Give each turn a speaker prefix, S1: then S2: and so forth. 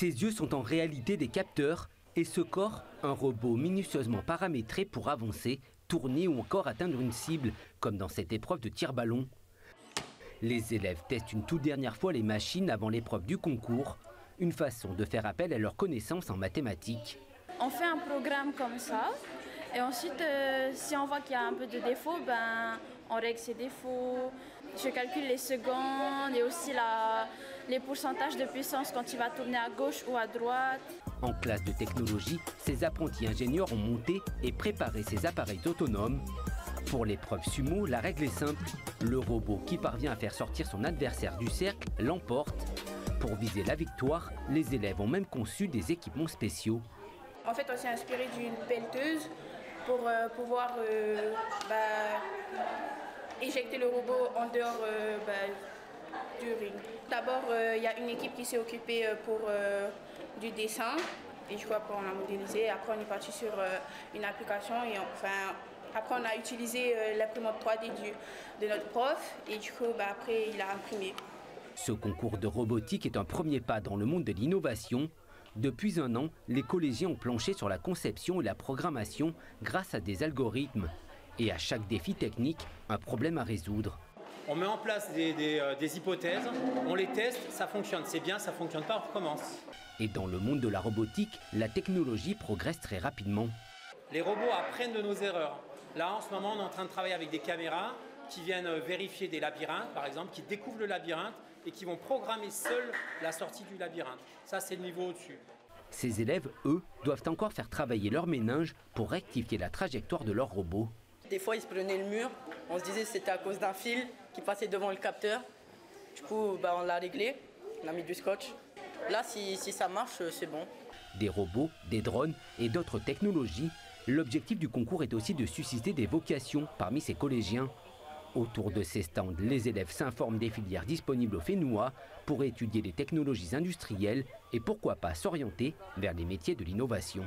S1: Ses yeux sont en réalité des capteurs et ce corps, un robot minutieusement paramétré pour avancer, tourner ou encore atteindre une cible, comme dans cette épreuve de tir-ballon. Les élèves testent une toute dernière fois les machines avant l'épreuve du concours, une façon de faire appel à leurs connaissances en mathématiques.
S2: On fait un programme comme ça et ensuite si on voit qu'il y a un peu de défauts, on règle ces défauts. Je calcule les secondes et aussi les pourcentages de puissance quand il va tourner à gauche ou à droite.
S1: En classe de technologie, ces apprentis ingénieurs ont monté et préparé ces appareils autonomes. Pour l'épreuve sumo, la règle est simple. Le robot qui parvient à faire sortir son adversaire du cercle l'emporte. Pour viser la victoire, les élèves ont même conçu des équipements spéciaux.
S3: En fait, on s'est inspiré d'une pelleteuse pour pouvoir éjecter le robot en dehors du ring. D'abord, il y a une équipe qui s'est occupée pour du dessin et je crois après on l'a modélisé. Après, on est parti sur une application et après on a utilisé l'imprimante 3D de notre prof et du coup après il a imprimé.
S1: Ce concours de robotique est un premier pas dans le monde de l'innovation. Depuis un an, les collégiens ont planché sur la conception et la programmation grâce à des algorithmes. Et à chaque défi technique, un problème à résoudre.
S4: On met en place des hypothèses, on les teste, ça fonctionne, c'est bien, ça ne fonctionne pas, on recommence.
S1: Et dans le monde de la robotique, la technologie progresse très rapidement.
S4: Les robots apprennent de nos erreurs. Là, en ce moment, on est en train de travailler avec des caméras qui viennent vérifier des labyrinthes, par exemple, qui découvrent le labyrinthe et qui vont programmer seuls la sortie du labyrinthe. Ça, c'est le niveau au-dessus.
S1: Ces élèves, eux, doivent encore faire travailler leur méninge pour rectifier la trajectoire de leur robot.
S5: Des fois, ils se prenaient le mur. On se disait que c'était à cause d'un fil qui passait devant le capteur. Du coup, on l'a réglé. On a mis du scotch. Là, si ça marche, c'est bon.
S1: Des robots, des drones et d'autres technologies. L'objectif du concours est aussi de susciter des vocations parmi ces collégiens. Autour de ces stands, les élèves s'informent des filières disponibles au Fénois pour étudier les technologies industrielles et pourquoi pas s'orienter vers les métiers de l'innovation.